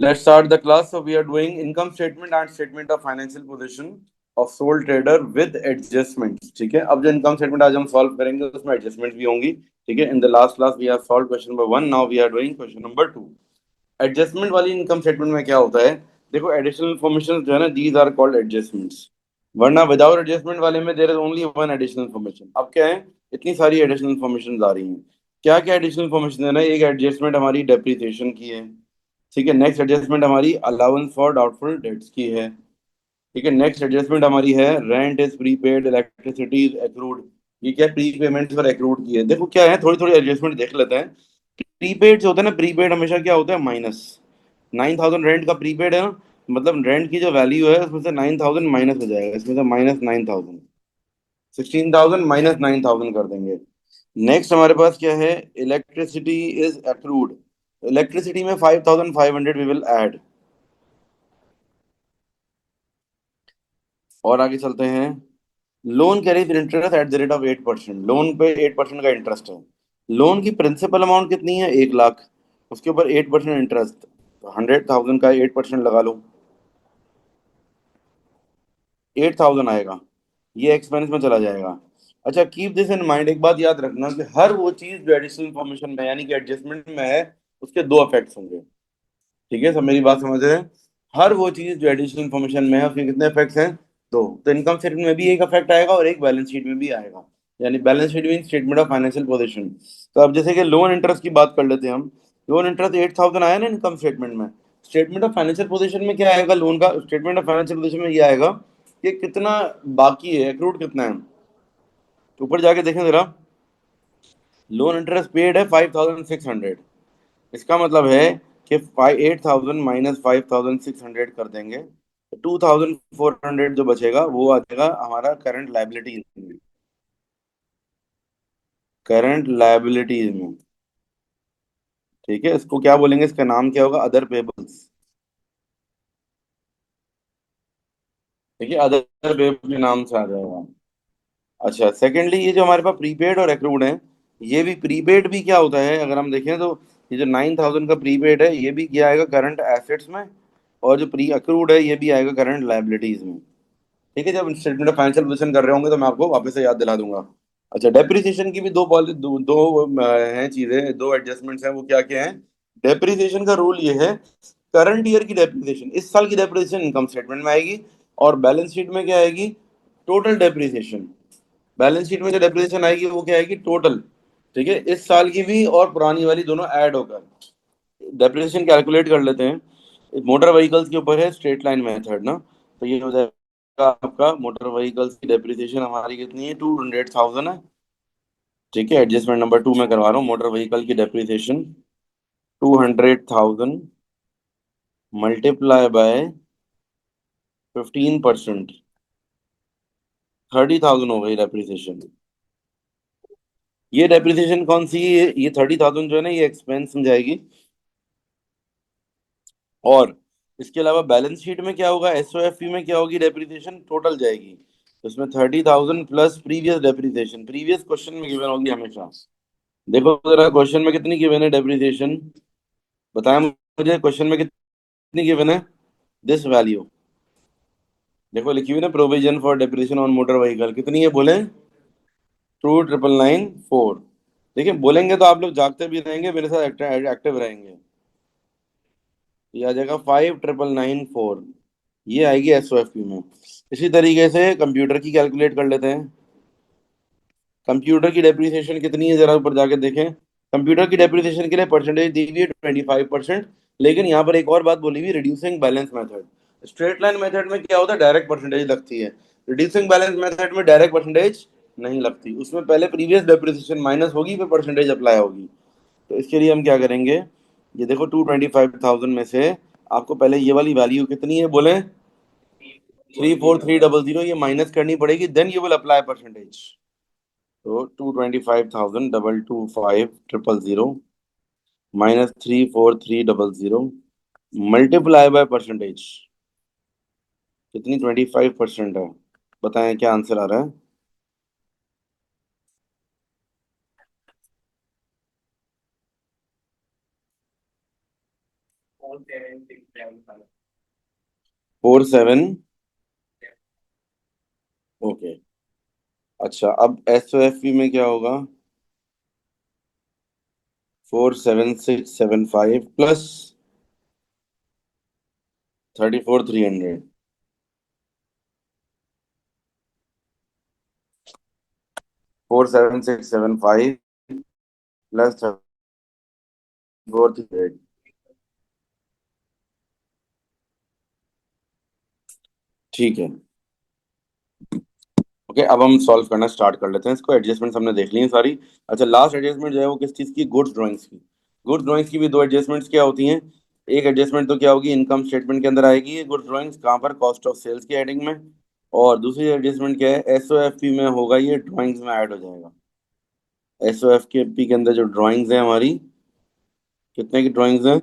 Let's start the class. So we are doing income statement and statement of financial position of sole trader with adjustments. ठीक है, अब जो income statement आज हम solve करेंगे उसमें adjustments भी होंगी. ठीक है, in the last class we have solved question number 1. Now we are doing question number 2. Adjustment वाली income statement में क्या होता है? देखो additional information जो है ना, these are called adjustments. वरना विदाउट एडजस्टमेंट वाले में there is only one additional information. अब क्या है, इतनी सारी एडिशनल इन्फॉर्मेशन आ रही हैं. क्या क्या एडिशनल इन्फॉर्मेशन है ना, एक एडजस्टमेंट हमारी डेप्रिसिएशन की है. ठीक है, नेक्स्ट एडजस्टमेंट हमारी अलाउंस फॉर डाउटफुल डेट्स की है. ठीक है, नेक्स्ट एडजस्टमेंट हमारी है rent is prepaid, electricity is accrued. ये क्या प्री पेमेंट और एक्रूड की है. देखो क्या है, थोड़ी थोड़ी एडजस्टमेंट देख लेते हैं. प्रीपेड जो होता है ना, प्रीपेड हमेशा क्या होता है, माइनस. 9,000 रेंट का प्रीपेड है ना, मतलब रेंट की जो वैल्यू है उसमें से 9,000 माइनस हो जाएगा. इसमें से -9,000, 16,000 -9,000 कर देंगे. नेक्स्ट हमारे पास क्या है, इलेक्ट्रिसिटी इज एक्रूड. इलेक्ट्रिसिटी में 5,500 वी विल ऐड. और आगे चलते हैं. Loan carries interest at the rate of 8%. Loan पे 8% का इंटरेस्ट है. लोन की प्रिंसिपल अमाउंट कितनी है, 1 लाख. उसके ऊपर 8% इंटरेस्ट, तो 100,000 का 8% लगा लो, 8,000 आएगा. ये एक्सपेंस में चला जाएगा. अच्छा, कीप दिस इन माइंड, एक बात याद रखना कि हर वो चीज जो एडिशनल इन्फॉर्मेशन में यानी कि एडजस्टमेंट में है, उसके दो इफेक्ट्स होंगे. ठीक है, सब मेरी बात समझ रहे हैं. हर वो चीज जो एडिशनल इन्फॉर्मेशन में है उसके कितने इफेक्ट्स हैं, दो. तो इनकम स्टेटमेंट में भी एक इफेक्ट आएगा और एक बैलेंस शीट में भी आएगा. यानी balance sheet mean statement of financial position. तो अब जैसे कि लोन इंटरेस्ट की बात कर लेते हैं हम. लोन इंटरेस्ट 8,000 आया ना इनकम स्टेटमेंट में. स्टेटमेंट ऑफ फाइनेंशियल पोजीशन में क्या आएगा, लोन का स्टेटमेंट ऑफ फाइनेंशियल पोजीशन में ये आएगा कि कितना बाकी है, एक्रूड कितना है. तो ऊपर जाके देखें जरा, लोन इंटरेस्ट पेड है 5,600. इसका मतलब है कि 8,000 -5,600 कर देंगे तो 2,400 जो बचेगा वो आ जाएगा हमारा करंट लाइबिलिटीज में. करंट लाइबिलिटीज में. ठीक है, इसको क्या बोलेंगे, इसका नाम क्या होगा, अदर पेबल्स. ठीक है, अदर पेबल के नाम से आ जाएगा. अच्छा, सेकेंडली ये जो हमारे पास प्रीपेड और एक्रूड है, ये भी प्रीपेड भी क्या होता है अगर हम देखें तो, ये जो 9,000 का प्रीपेड है ये भी क्या आएगा करंट एसेट्स में. और जो प्री अक्रूड है ये भी आएगा करंट लाइबिलिटीज में. ठीक है, जब स्टेटमेंट ऑफ फाइनेंशियल पोजीशन कर रहे होंगे तो मैं आपको वापस से याद दिला दूंगा. अच्छा, डेप्रिसिएशन की भी हैं चीजें, दो एडजस्टमेंट्स हैं. वो क्या क्या हैं, डेप्रिसिएशन का रूल ये है, करंट ईयर की डेप्रिसिएशन, इस साल की डेप्रिसिएशन इनकम स्टेटमेंट में आएगी. और बैलेंस शीट में क्या आएगी, टोटल डेप्रिसिएशन. बैलेंस शीट में जो डेप्रिसिएशन आएगी वो क्या आएगी, टोटल. ठीक है, इस साल की भी और पुरानी वाली दोनों ऐड होकर डेप्रिसिएशन कैलकुलेट कर लेते हैं. मोटर व्हीकल्स के ऊपर है स्ट्रेट लाइन मेथड ना, तो ये हो जाएगा आपका मोटर व्हीकल्स की डेप्रिसिएशन हमारी कितनी है, 200,000 है. ठीक है, एडजस्टमेंट नंबर 2 में करवा रहा हूँ. मोटर व्हीकल की डेप्रिसिएशन 200,000 मल्टीप्लाई बाय 15%, 30,000 हो गई डेप्रिसिएशन. ये डेप्रिसिएशन कौन सी है, ये 30,000 जो है ना ये एक्सपेंस में जाएगी. और इसके अलावा बैलेंस शीट में क्या होगा, एसओएफपी में क्या होगी, डेप्रिसिएशन टोटल जाएगी. तो इसमें 30,000 plus previous depreciation, previous question में गिवन होगी हमेशा. देखो जरा क्वेश्चन में कितनी गिवन है डेप्रिसिएशन, बताया मुझे क्वेश्चन में कितनी गिवन है, दिस वैल्यू. देखो लिखी हुई ना, provision for depreciation on motor vehicle कितनी है बोले, 2,994. देखिए बोलेंगे तो आप लोग जागते भी रहेंगे, मेरे साथ एक्टिव रहेंगे. ये आ जाएगा 5,994. ये आएगी एसओएफपी में. इसी तरीके से कंप्यूटर की कैलकुलेट कर लेते हैं. कंप्यूटर की डेप्रिसिएशन कितनी है, जरा ऊपर जाके देखें. कंप्यूटर की डेप्रिसिएशन के लिए परसेंटेज दी हुई है 25%. लेकिन यहाँ पर एक और बात बोली हुई, reducing balance method. Straight line method में क्या होता है, डायरेक्ट परसेंटेज लगती है. रिड्यूसिंग बैलेंस मेथड में डायरेक्ट परसेंटेज नहीं लगती, उसमें पहले प्रीवियस डेप्रिसिएशन माइनस होगी फिर परसेंटेज अप्लाई होगी. तो इसके लिए हम क्या करेंगे, ये देखो 225,000 में से आपको पहले ये वाली वैल्यू कितनी है बोले, 34,300, ये माइनस करनी पड़ेगी, then you will apply percentage. तो 225,000 225,000 -34,300 मल्टीप्लाई बाय परसेंटेज. कितनी, 25% है. बताएं क्या आंसर आ रहा है. ओके। अच्छा, अब एस ओ एफ पी में क्या होगा? 47675 +34,300। 47675 +34,300। ठीक है। ओके, अब हम सॉल्व करना स्टार्ट कर लेते हैं इसको। एडजस्टमेंट्स हमने देख ली हैं सारी। अच्छा, लास्ट एडजस्टमेंट जो है वो किस चीज़ की? गुड्स ड्राइंग्स की। गुड्स ड्राइंग्स की भी दो एडजस्टमेंट्स क्या होती हैं? एक एडजस्टमेंट तो क्या होगी, इनकम स्टेटमेंट के अंदर आएगी गुड्स ड्राइंग्स, कहाँ पर? कॉस्ट ऑफ सेल्स की हेडिंग में। और दूसरी एडजस्टमेंट क्या है? एस ओ एफ पी में होगा, ये ड्राइंग्स में ऐड हो जाएगा। एस ओ एफ के पी के अंदर जो ड्राइंग्स है हमारी, कितने की ड्राइंग्स हैं?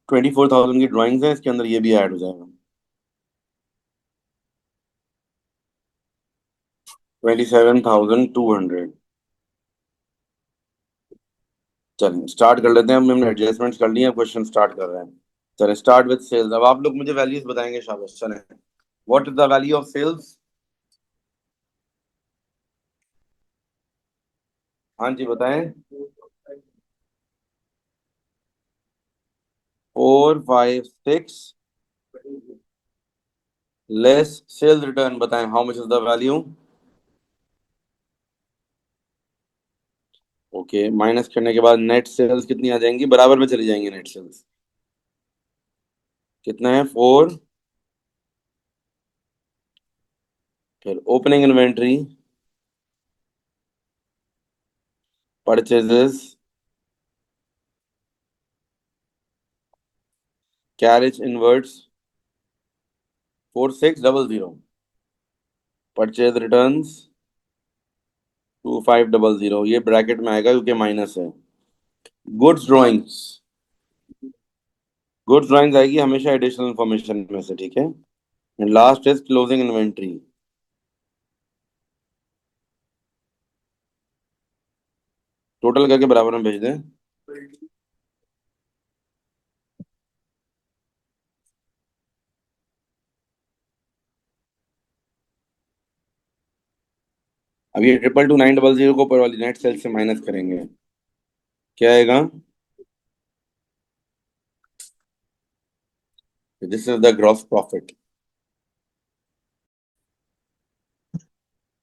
24,000 की ड्राइंग्स हैं, इसके अंदर ये भी ऐड हो जाएगा। 27,200। चलिए स्टार्ट कर लेते हैं। हमने एडजस्टमेंट्स कर लिए हैं, क्वेश्चन स्टार्ट कर रहे हैं। चलिए स्टार्ट विद सेल्स। अब आप लोग मुझे वैल्यूज बताएंगे, शाबाश। चलें, what is the value of sales? हाँ जी, बताएं। 456 लेस सेल्स रिटर्न, बताएं how much is the value? Okay, minus करने के बाद नेट सेल्स कितनी आ जाएंगी? बराबर में चली जाएंगी नेट सेल्स। कितना है? 4। फिर opening inventory, purchases, carriage inverts, 4600। Purchase returns 2500, ये ब्रैकेट में आएगा क्योंकि माइनस है। गुड्स ड्राइंग्स, गुड्स ड्राइंग्स आएगी हमेशा एडिशनल इंफॉर्मेशन में से, ठीक है। Last is closing inventory. Total करके बराबर में भेज दें। अब ये 222900 को ऊपर वाली नेट सेल्स से माइनस करेंगे, क्या आएगा? This is the gross profit.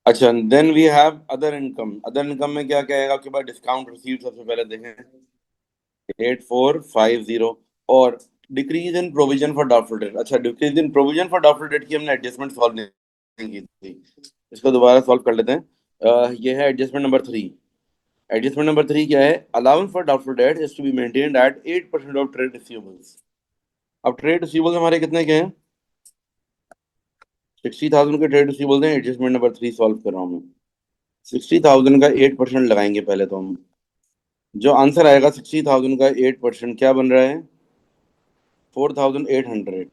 अच्छा, then we have other income. Other income में क्या क्या आएगा आपके पास? डिस्काउंट रिसीव सबसे पहले देखें, 8450। और decrease in provision for doubtful debt. अच्छा, decrease in provision for doubtful debt की हमने एडजस्टमेंट सॉल्व नहीं की थी, इसको दोबारा सॉल्व कर लेते हैं। ये है एडजस्टमेंट नंबर 3। एडजस्टमेंट नंबर 3 क्या है? Allowance for doubtful debt is to be maintained at 8% of trade receivables. अब ट्रेड रिसीवेबल्स हमारे कितने के हैं? 60,000 के ट्रेड रिसीवेबल्स हैं। एडजस्टमेंट नंबर 3 सॉल्व कर रहा हूँ मैं। 60,000 का 8% लगाएंगे पहले तो हम। जो आंसर आएगा 60,000 का 8% क्या बन रहा है? 4,800।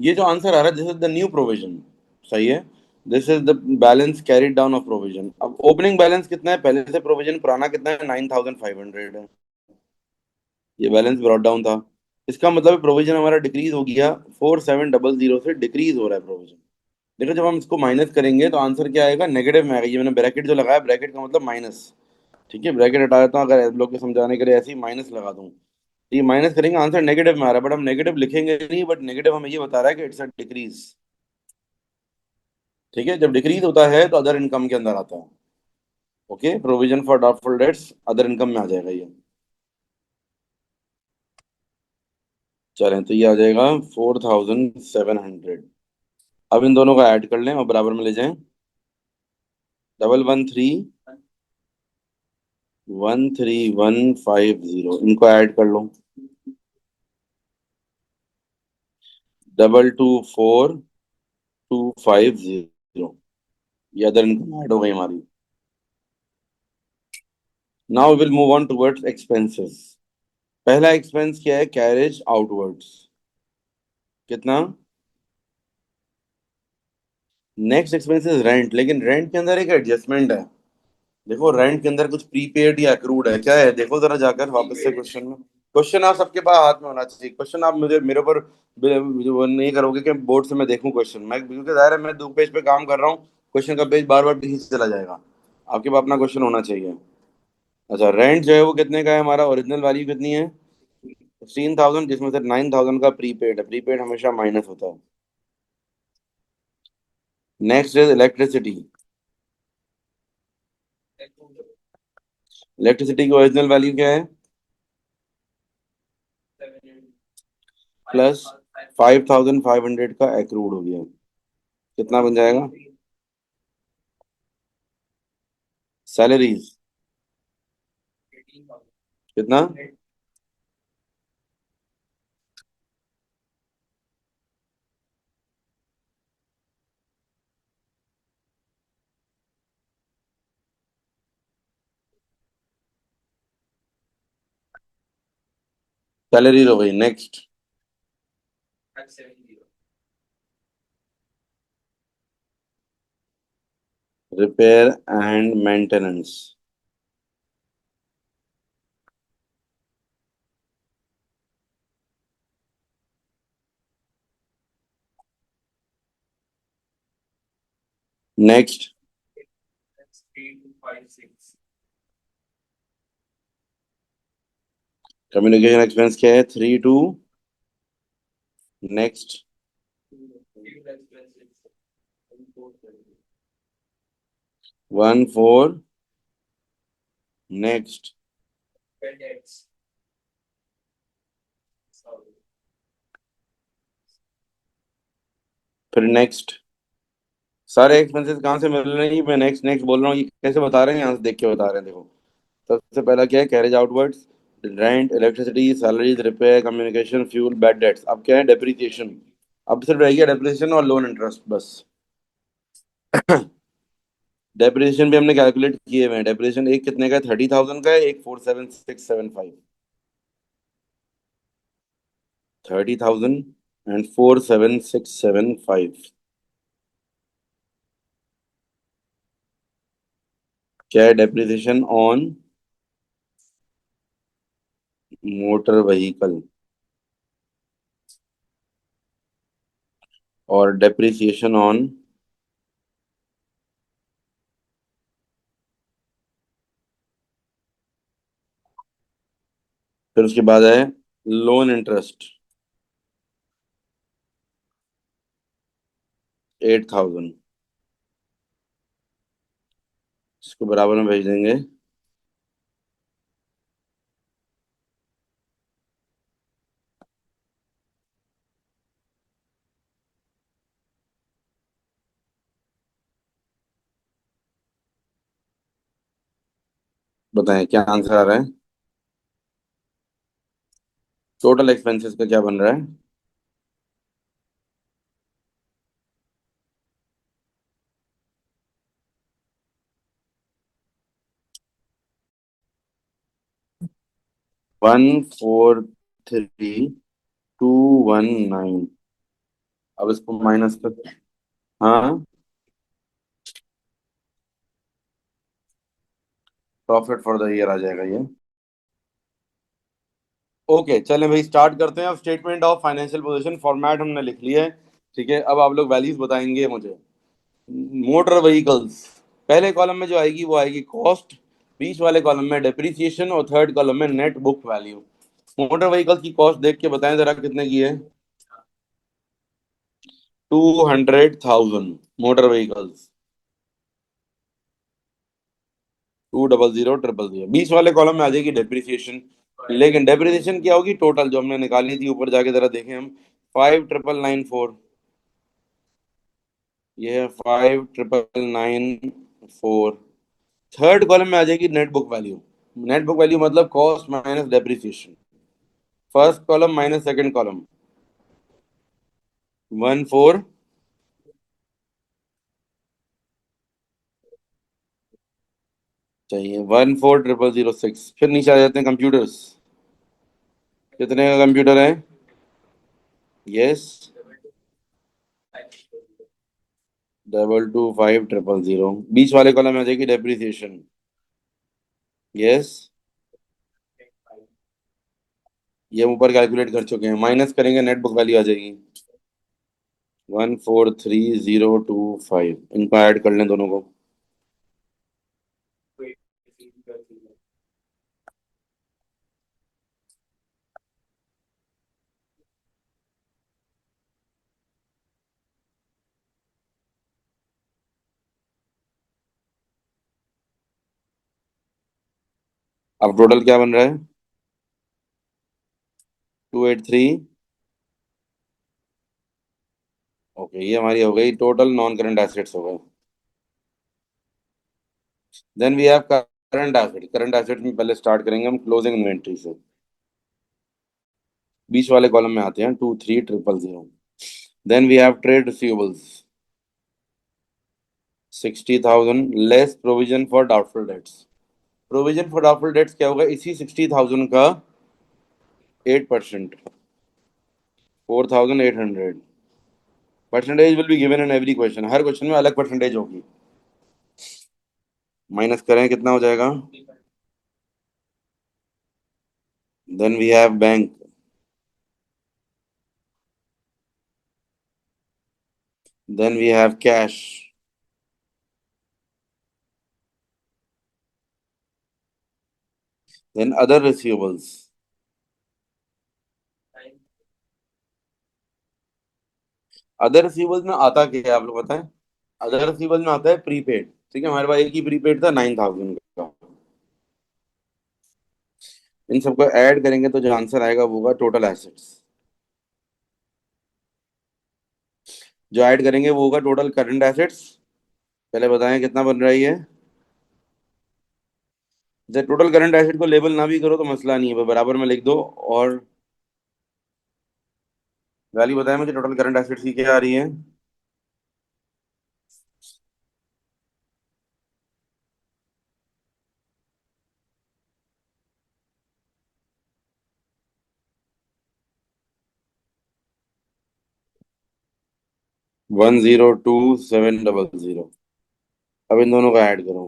ये जो आंसर आ रहा है, this is the new provision, सही है। This is the balance carried down of provision. अब ओपनिंग बैलेंस कितना है पहले से? प्रोविजन पुराना कितना है? 9,500 है। ये बैलेंस ब्रॉट डाउन था। इसका मतलब प्रोविजन हमारा डिक्रीज हो गया, 4700 से डिक्रीज हो रहा है प्रोविजन। देखो, जब हम इसको माइनस करेंगे तो आंसर क्या आएगा? नेगेटिव में आएगा। ये मैंने ब्रैकेट जो लगाया, ब्रैकेट का मतलब माइनस। ठीक है, ब्रैकेट हटा देता हूँ, अगर आप लोग को समझाने के लिए ऐसे ही माइनस लगा दूं। तो ये माइनस करेंगे, आंसर नेगेटिव में आ रहा है, बट हम नेगेटिव लिखेंगे नहीं, बट नेगेटिव हमें ये बता रहा है कि इट्स अ डिक्रीज। ठीक है, जब डिक्रीज होता है तो अदर इनकम के अंदर आता है। Okay, provision for doubtful dates other income में आ जाएगा ये। चलें, तो ये आ जाएगा 4,700। अब इन दोनों को ऐड कर लें और बराबर में ले जाएं। 113,13150, इनको ऐड कर लो। 224250, ये अदर इनकम ऐड हो गई हमारी। Now will move on towards expenses. पहला एक्सपेंस क्या है? Carriage outwards. कितना? नेक्स्ट एक्सपेंस इज रेंट, लेकिन रेंट के अंदर एक एडजस्टमेंट है। देखो, रेंट के अंदर कुछ प्रीपेड या अक्रूड है, क्या है? देखो जरा जाकर वापस से क्वेश्चन में। क्वेश्चन आप सबके पास हाथ में होना चाहिए। क्वेश्चन आप मुझे मेरे ऊपर वो नहीं करोगे कि बोर्ड से मैं देखूं क्वेश्चन। मैं क्योंकि जाहिर है मैं दो पेज पे काम कर रहा हूँ, क्वेश्चन का पेज बार बार पीछे चला जाएगा। आपके पास अपना क्वेश्चन होना चाहिए। अच्छा, रेंट जो है वो कितने का है? हमारा ओरिजिनल वैल्यू कितनी है? 16,000, जिसमें से 9,000 का प्रीपेड है। प्रीपेड हमेशा माइनस होता है। Next is electricity. इलेक्ट्रिसिटी की ओरिजिनल वैल्यू क्या है? प्लस 5,500 का एक्रूड हो गया। कितना बन जाएगा? सैलरीज कितना? सैलरीज हो गई। Next, repair and maintenance. Next, communication expense क्या है? 3 2। नेक्स्ट, 1 4। नेक्स्ट, फिर नेक्स्ट। सारे एक्सपेंसेस कहाँ से मिल रहे हैं? मैं नेक्स्ट नेक्स्ट बोल रहा हूँ, ये कैसे बता रहे हैं? यहाँ से देख के बता रहे हैं, देखो। सबसे पहला क्या है? Carriage outwards, rent, electricity, salaries, repair, communication, fuel, bad debts. अब क्या है? डेप्रिसिएशन। अब सिर्फ रह गया डेप्रिसिएशन और लोन इंटरेस्ट बस। डेप्रिसिएशन भी हमने कैलकुलेट किए हुए हैं। डेप्रिसिएशन एक कितने का है? 30,000 का है, एक 47675। 30,000 and 47675। क्या है? डेप्रिसिएशन ऑन मोटर व्हीकल और डेप्रिसिएशन ऑन, फिर उसके बाद है लोन इंटरेस्ट 8,000। इसको बराबर में भेज देंगे। बताएं क्या आंसर आ रहा है? टोटल एक्सपेंसेस का क्या बन रहा है? 143,219। अब इसको माइनस कर। हाँ, प्रॉफिट फॉर द ईयर आ जाएगा ये। ओके, चलें भाई, स्टार्ट करते हैं। अब statement of financial position format हमने लिख लिया है। ठीक है, अब आप लोग वैल्यूज बताएंगे मुझे। मोटर व्हीकल्स, पहले कॉलम में जो आएगी वो आएगी कॉस्ट, बीच वाले कॉलम में डेप्रिसिएशन और थर्ड कॉलम में net book value. Motor vehicles की कॉस्ट देख के बताएं जरा कितने की है? 200,000 मोटर व्हीकल्स। 200,000। बीच वाले कॉलम में आ जाएगी डेप्रिसिएशन। लेकिन डेप्रिसिएशन क्या होगी? टोटल जो हमने निकाली थी, ऊपर जाके जरा देखें हम। 5,994। ये है 5,994। थर्ड कॉलम में आ जाएगी net book value. Net book value मतलब cost minus depreciation. First column minus second column. 1 4 चाहिए। 1 4 0 0 6। फिर नीचे आ जाते हैं कंप्यूटर्स। कितने का कंप्यूटर है? यस। 225,000। बीच वाले कॉलम में आ जाएगी डेप्रिसिएशन। यस। ये हम ऊपर कैलकुलेट कर चुके हैं, माइनस करेंगे नेट बुक वैल्यू आ जाएगी 143025। इनको ऐड कर लें दोनों को। अब टोटल क्या बन रहा है? 283। ओके, ये हमारी हो गई टोटल नॉन करंट एसेट्स हो गए। Then we have current asset. Current asset में पहले स्टार्ट करेंगे हम क्लोजिंग इन्वेंट्री से। बीच वाले कॉलम में आते हैं 23000। Then we have trade receivables 60,000 less provision for doubtful debts. Provision for doubtful debts क्या होगा? इसी 60,000 का 8%, 4,800। Percentage will be given in every question, हर क्वेश्चन में अलग परसेंटेज होगी। माइनस करें कितना हो जाएगा? Then we have bank. Then we have cash. Then other receivables. Other receivables में आता क्या है आप लोग बताएं? अदर रिसीवेबल्स में आता है प्रीपेड। ठीक है, हमारे पास एक ही प्रीपेड था 9,000 का। इन सबको ऐड करेंगे तो जो आंसर आएगा वो होगा टोटल एसेट्स। जो ऐड करेंगे वो होगा टोटल करंट एसेट्स। पहले बताएं कितना बन रहा है ये? जब टोटल करंट एसेट को लेबल ना भी करो तो मसला नहीं है, बराबर में लिख दो। और वैल्यू बताएं मुझे टोटल करंट एसेट्स की क्या आ रही है? 102700। अब इन दोनों का ऐड करो।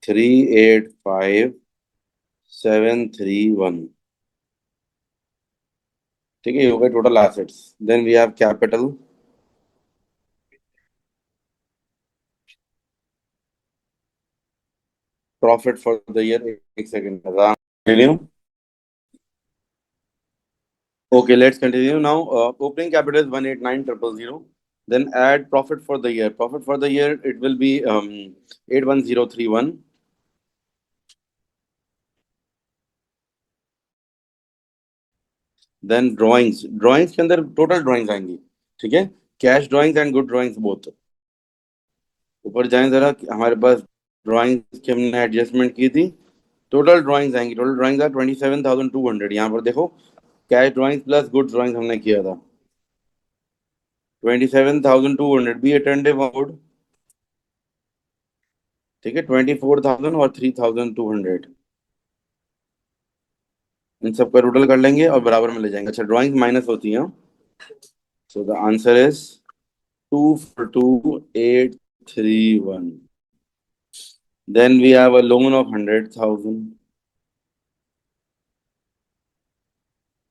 385731। ठीक है, ये हो गए total assets. Then we have capital. Profit for the year, एक second continue. Okay, let's continue now. Opening capital is 189,000. Then add profit for the year. Profit for the year, it will be 81031. Then drawings. Drawings के अंदर total drawings आएंगी। ठीक है, cash drawings and good drawings both. ऊपर जाएं जरा, हमारे पास drawings की हमने एडजस्टमेंट की थी। टोटल ड्राइंग्स आएंगी। Total drawings are 27,200। यहाँ पर देखो, cash drawings plus good drawings हमने किया था। 27,200 बी अटेंटिव मोड। ठीक है, 24,000 और 3,200। इन सबका टोटल कर लेंगे और बराबर में ले जाएंगे। अच्छा, ड्राइंग्स माइनस होती हैं। So the answer is 242,831। Then we have a loan of 100,000।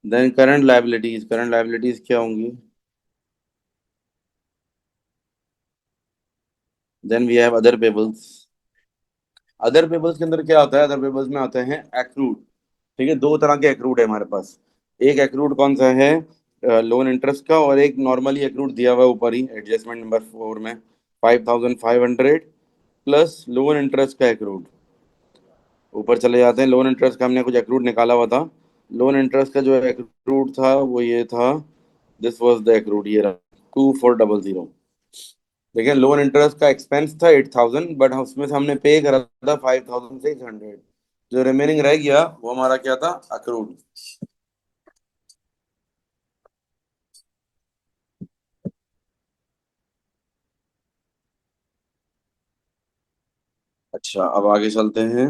Then current liabilities. Current liabilities क्या होंगी? Then we have other payables. Other payables के अंदर क्या आता है? अदर पेबल्स में आते हैं एक्रूड। ठीक है, दो तरह के एक्रूड है हमारे पास। एक एक्रूड कौन सा है? लोन इंटरेस्ट का, और एक नॉर्मली एक्रूड दिया हुआ है ऊपर ही एडजस्टमेंट नंबर 4 में, 5,500 प्लस लोन इंटरेस्ट का एक्रूड। ऊपर चले जाते हैं, लोन इंटरेस्ट का हमने कुछ एक्रूड निकाला हुआ था। लोन इंटरेस्ट का जो एक्रूड था वो ये था। दिस वाज द एक्रूड, ये रहा 2400। देखिए, लोन इंटरेस्ट का एक्सपेंस था 8,000, बट उसमें से हमने पे करा था 5,600। जो रिमेनिंग रह गया वो हमारा क्या था? अक्रूड। अच्छा, अब आगे चलते हैं।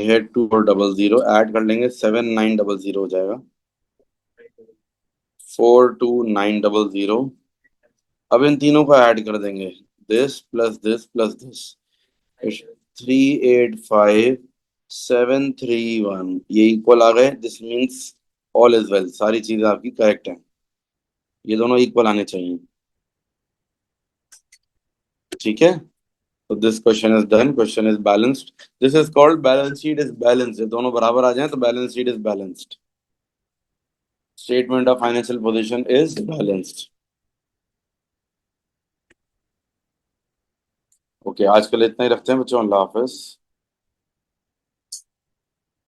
है 2400, ऐड कर लेंगे 7900 हो जाएगा, 42900। अब इन तीनों को ऐड कर देंगे, this plus this plus this, 385731, ये इक्वल आ गए। This means all is well, सारी चीजें आपकी करेक्ट हैं, ये दोनों इक्वल आने चाहिए। ठीक है, तो this question is done, question is balanced. This is called balance sheet is balanced, दोनों बराबर आ जाएं तो balance sheet is balanced, statement of financial position is balanced. Okay, आज के लिए इतना ही रखते हैं बच्चों, अल्लाह हाफिज।